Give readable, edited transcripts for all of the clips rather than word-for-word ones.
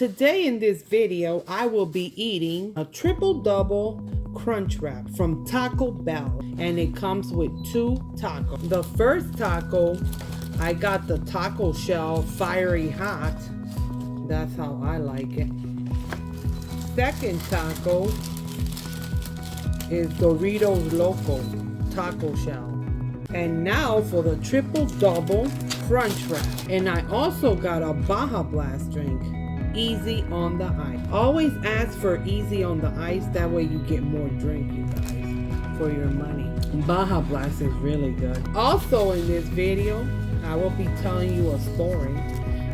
Today in this video, I will be eating a triple double crunch wrap from Taco Bell, and it comes with 2 tacos. The first taco, I got the taco shell fiery hot. That's how I like it. Second taco is Doritos Loco taco shell. And now for the triple double crunch wrap. And I also got a Baja Blast drink. Easy on the ice. Always ask for easy on the ice. That way you get more drink, you guys, for your money. Baja Blast is really good. Also in this video, I will be telling you a story.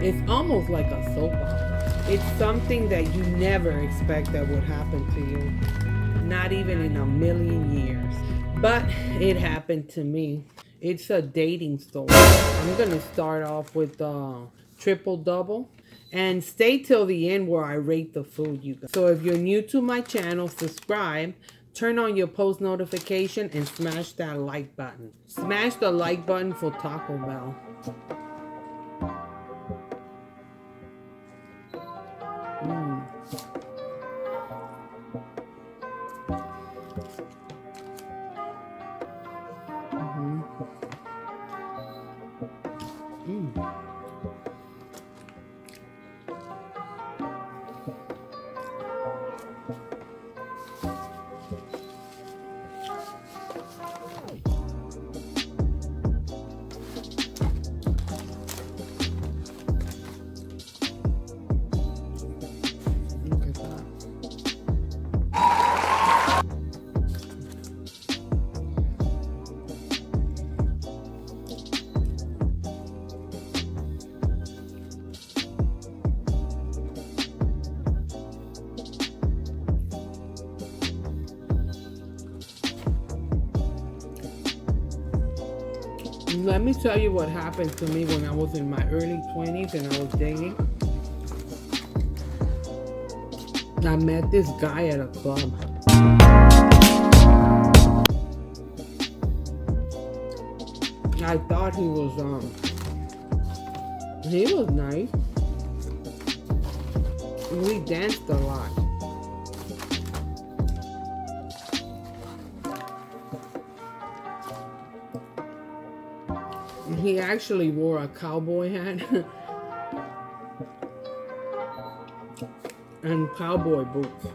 It's almost like a soap opera. It's something that you never expect that would happen to you. Not even in a million years. But it happened to me. It's a dating story. I'm gonna start off with triple double. And stay till the end where I rate the food, you guys. So if you're new to my channel, subscribe, turn on your post notification, and smash that like button. Smash the like button for Taco Bell. Let me tell you what happened to me when I was in my early 20s and I was dating. I met this guy at a club. I thought he was nice. We danced a lot. He actually wore a cowboy hat and cowboy boots.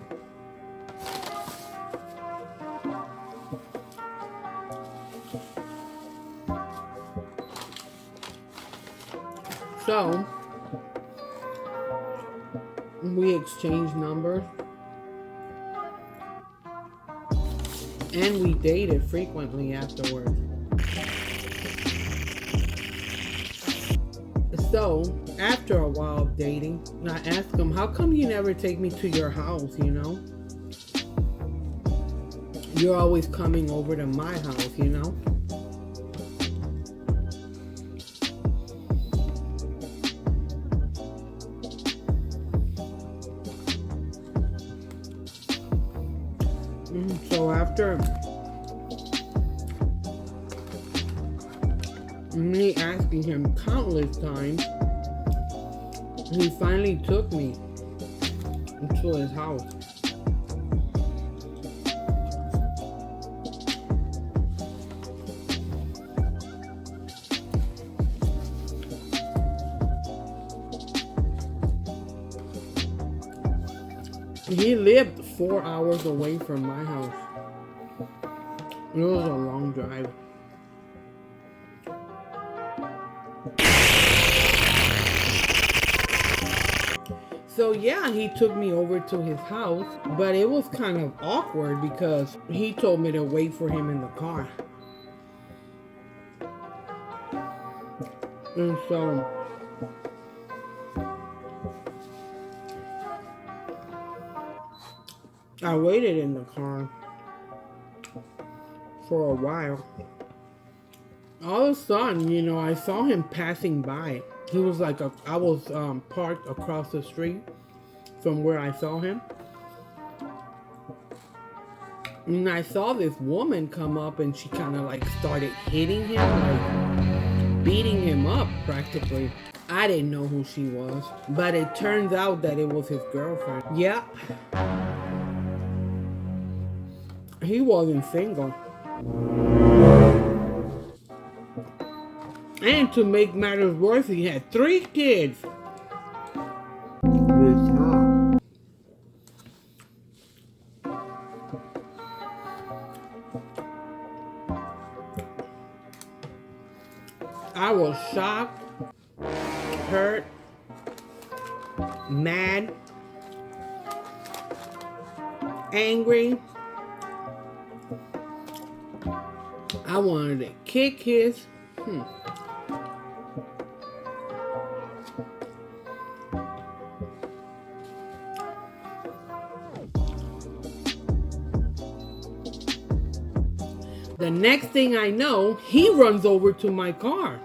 So we exchanged numbers and we dated frequently afterwards. So, after a while of dating, I asked him, how come you never take me to your house, you know? You're always coming over to my house, you know? So after me asking him countless times, he finally took me to his house. He lived 4 hours away from my house. It was a long drive. So yeah, he took me over to his house, but it was kind of awkward because he told me to wait for him in the car. And so I waited in the car for a while. All of a sudden, you know, I saw him passing by. He was like, I was parked across the street from where I saw him. And I saw this woman come up and she kind of like started hitting him, like beating him up practically. I didn't know who she was, but it turns out that it was his girlfriend. Yeah. He wasn't single. And to make matters worse, he had 3 kids with her. I was shocked, hurt, mad, angry. I wanted to kick his. The next thing I know, he runs over to my car.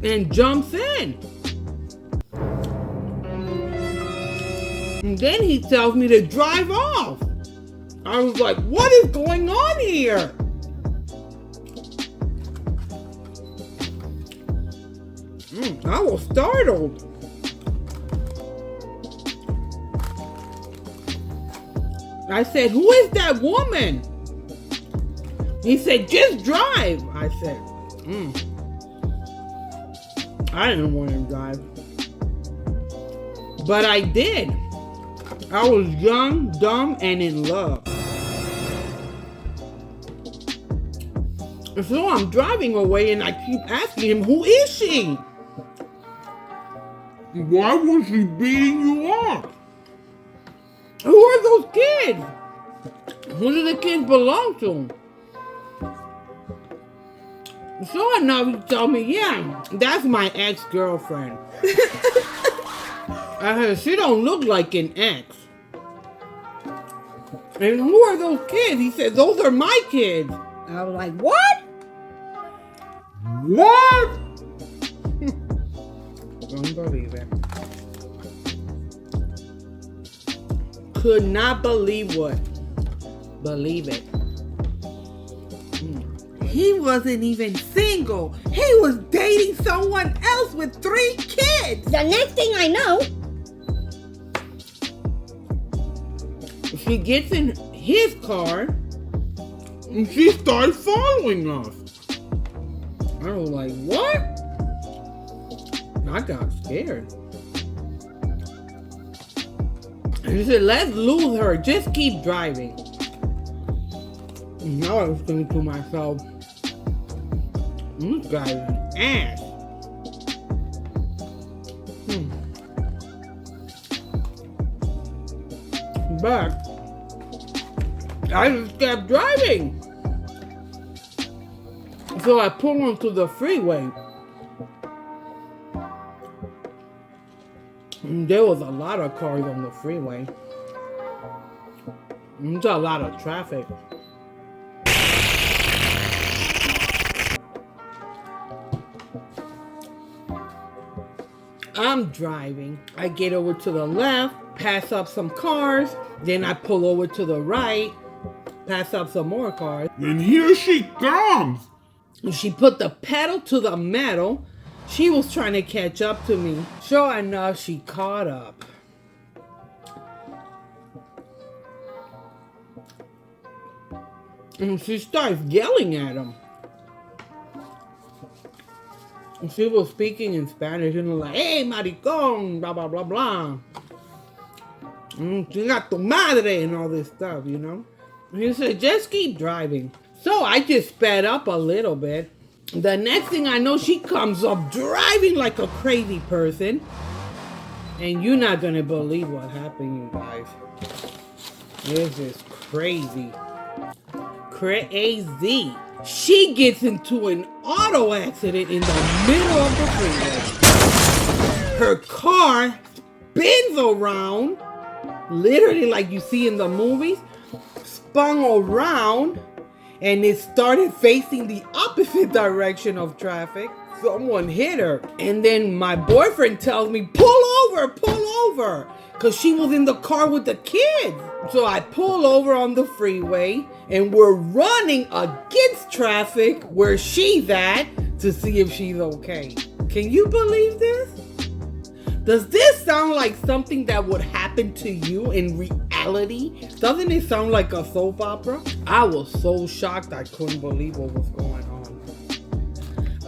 And jumps in. And then he tells me to drive off. I was like, what is going on here? I was startled. I said, who is that woman? He said, just drive. I said, I didn't want to drive. But I did. I was young, dumb, and in love. And so I'm driving away and I keep asking him, who is she? Why was she beating you up? Who are those kids? Who do the kids belong to? So enough, he told me, yeah, that's my ex-girlfriend. I said, she don't look like an ex. And who are those kids? He said, those are my kids. I was like, what? What? Don't believe it. Could not believe what? Believe it. He wasn't even single. He was dating someone else with 3 kids. The next thing I know, she gets in his car and she starts following us. I was like, what? I got scared. And he said, let's lose her. Just keep driving. And now I was thinking to myself, this guy is an ass. But I just kept driving. So I pulled onto the freeway. And there was a lot of cars on the freeway. There's a lot of traffic. I'm driving. I get over to the left, pass up some cars, then I pull over to the right, pass up some more cars. And here she comes. And she put the pedal to the metal. She was trying to catch up to me. Sure enough, she caught up. And she starts yelling at him. She was speaking in Spanish, and like, hey, maricón, blah, blah, blah, blah. Chinga tu madre, and all this stuff, you know? And he said, just keep driving. So I just sped up a little bit. The next thing I know, she comes up driving like a crazy person. And you're not going to believe what happened, you guys. This is crazy. Crazy. She gets into an auto accident in the middle of the freeway. Her car spins around, literally like you see in the movies, spun around, and it started facing the opposite direction of traffic. Someone hit her. And then my boyfriend tells me, pull pull over. Because she was in the car with the kids. So I pull over on the freeway and we're running against traffic where she's at to see if she's okay. Can you believe this? Does this sound like something that would happen to you in reality? Doesn't it sound like a soap opera? I was so shocked I couldn't believe what was going on.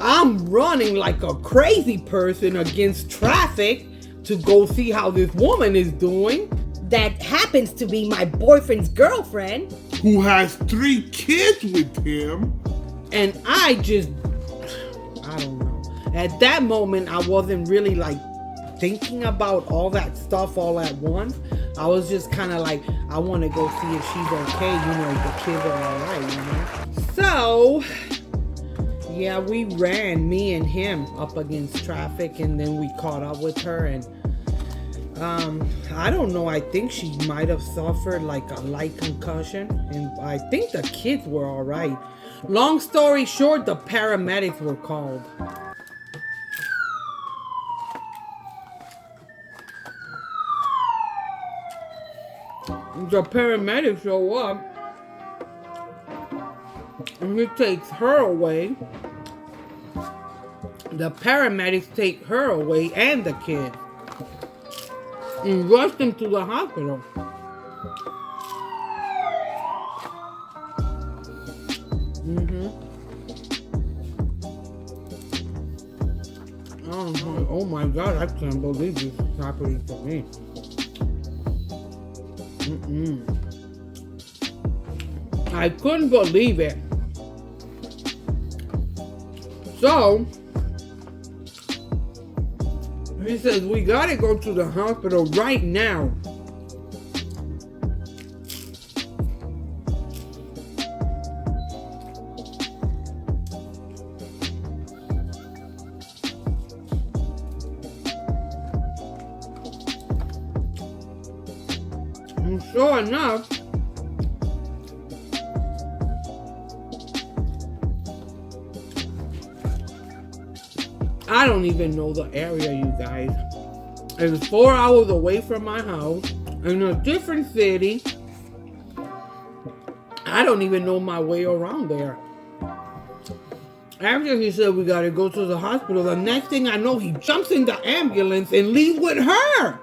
I'm running like a crazy person against traffic to go see how this woman is doing. That happens to be my boyfriend's girlfriend. Who has 3 kids with him. And I don't know. At that moment, I wasn't really like thinking about all that stuff all at once. I was just kind of like, I want to go see if she's okay, the kids are all right, So, yeah, we ran, me and him, up against traffic, and then we caught up with her, and I don't know, I think she might have suffered like a light concussion, and I think the kids were all right. Long story short, the paramedics were called. The paramedics show up and it takes her away. The paramedics take her away and the kid and rush them to the hospital. Oh my God, I can't believe this is happening to me. I couldn't believe it. So, he says, we gotta go to the hospital right now. And sure enough, I don't even know the area, you guys. It's 4 hours away from my house in a different city. I don't even know my way around there. After he said we gotta go to the hospital, the next thing I know, he jumps in the ambulance and leaves with her.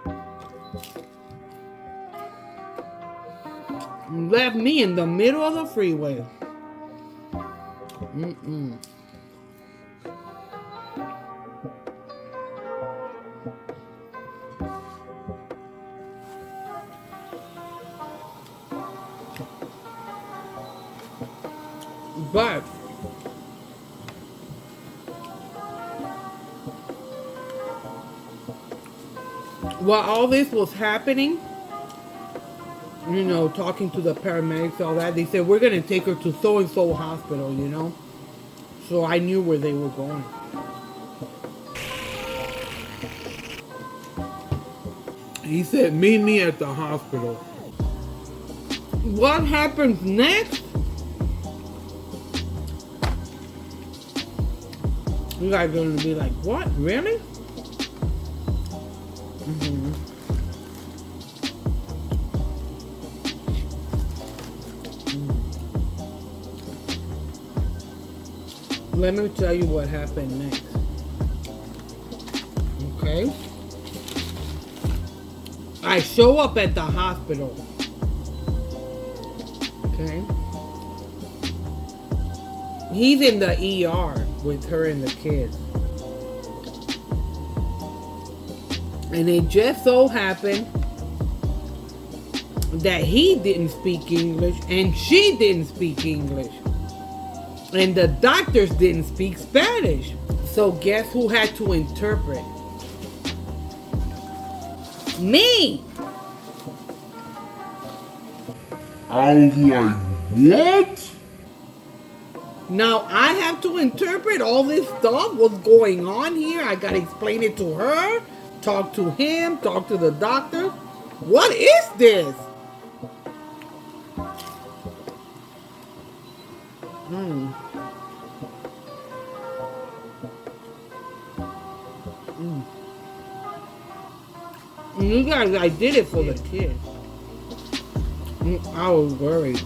Left me in the middle of the freeway. But while all this was happening, talking to the paramedics, all that, they said, we're going to take her to so-and-so hospital, So I knew where they were going. He said, meet me at the hospital. What happens next? You guys are going to be like, what? Really? Let me tell you what happened next. Okay? I show up at the hospital. Okay? He's in the ER with her and the kids. And it just so happened that he didn't speak English and she didn't speak English. And the doctors didn't speak Spanish. So guess who had to interpret? Me! I was like, what? Now I have to interpret all this stuff, what's going on here. I gotta explain it to her, talk to him, talk to the doctor. What is this? guys, I did it for the kids. I was worried.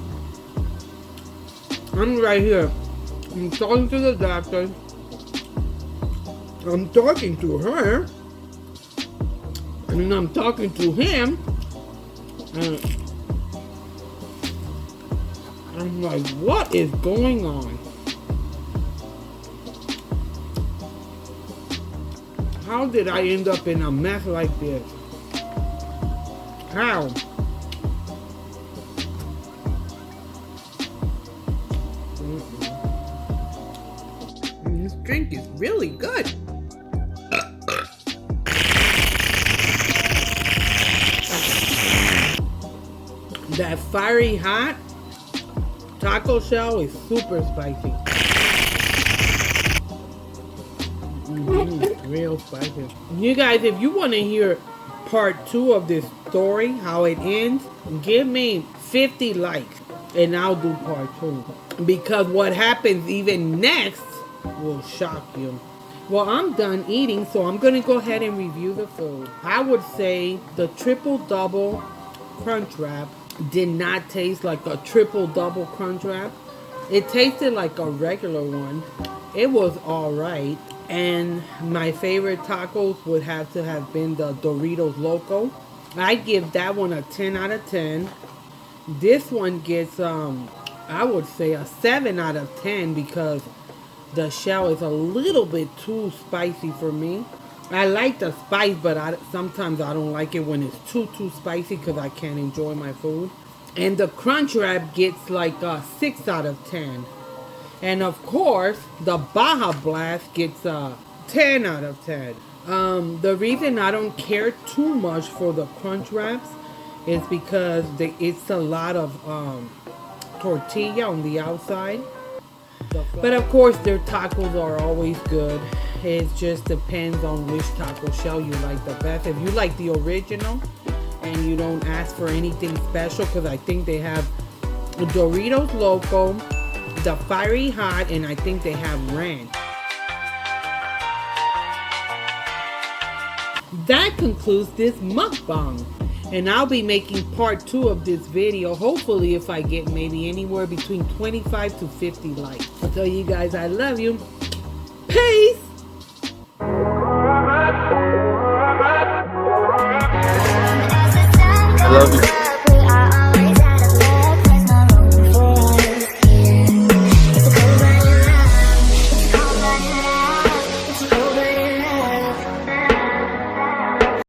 I'm right here. I'm talking to the doctor. I'm talking to her. And I'm talking to him. And I'm like, what is going on? How did I end up in a mess like this? How? This drink is really good. That fiery hot taco shell is super spicy. Real spicy. You guys, if you want to hear part 2 of this story, how it ends, give me 50 likes and I'll do part 2. Because what happens even next will shock you. Well, I'm done eating, so I'm going to go ahead and review the food. I would say the triple double crunch wrap did not taste like a triple double crunch wrap. It tasted like a regular one. It was alright. And my favorite tacos would have to have been the Doritos Loco. I give that one a 10 out of 10. This one gets, I would say a 7 out of 10 because the shell is a little bit too spicy for me. I like the spice, but sometimes I don't like it when it's too spicy because I can't enjoy my food. And the crunch wrap gets like a 6 out of 10. And of course, the Baja Blast gets a 10 out of 10. The reason I don't care too much for the crunch wraps is because it's a lot of tortilla on the outside. But of course, their tacos are always good. It just depends on which taco shell you like the best. If you like the original and you don't ask for anything special, because I think they have Doritos Loco, the Fiery Hot, and I think they have ranch. That concludes this mukbang. And I'll be making part 2 of this video, hopefully if I get maybe anywhere between 25 to 50 likes. I'll tell you guys I love you. Peace! I love you.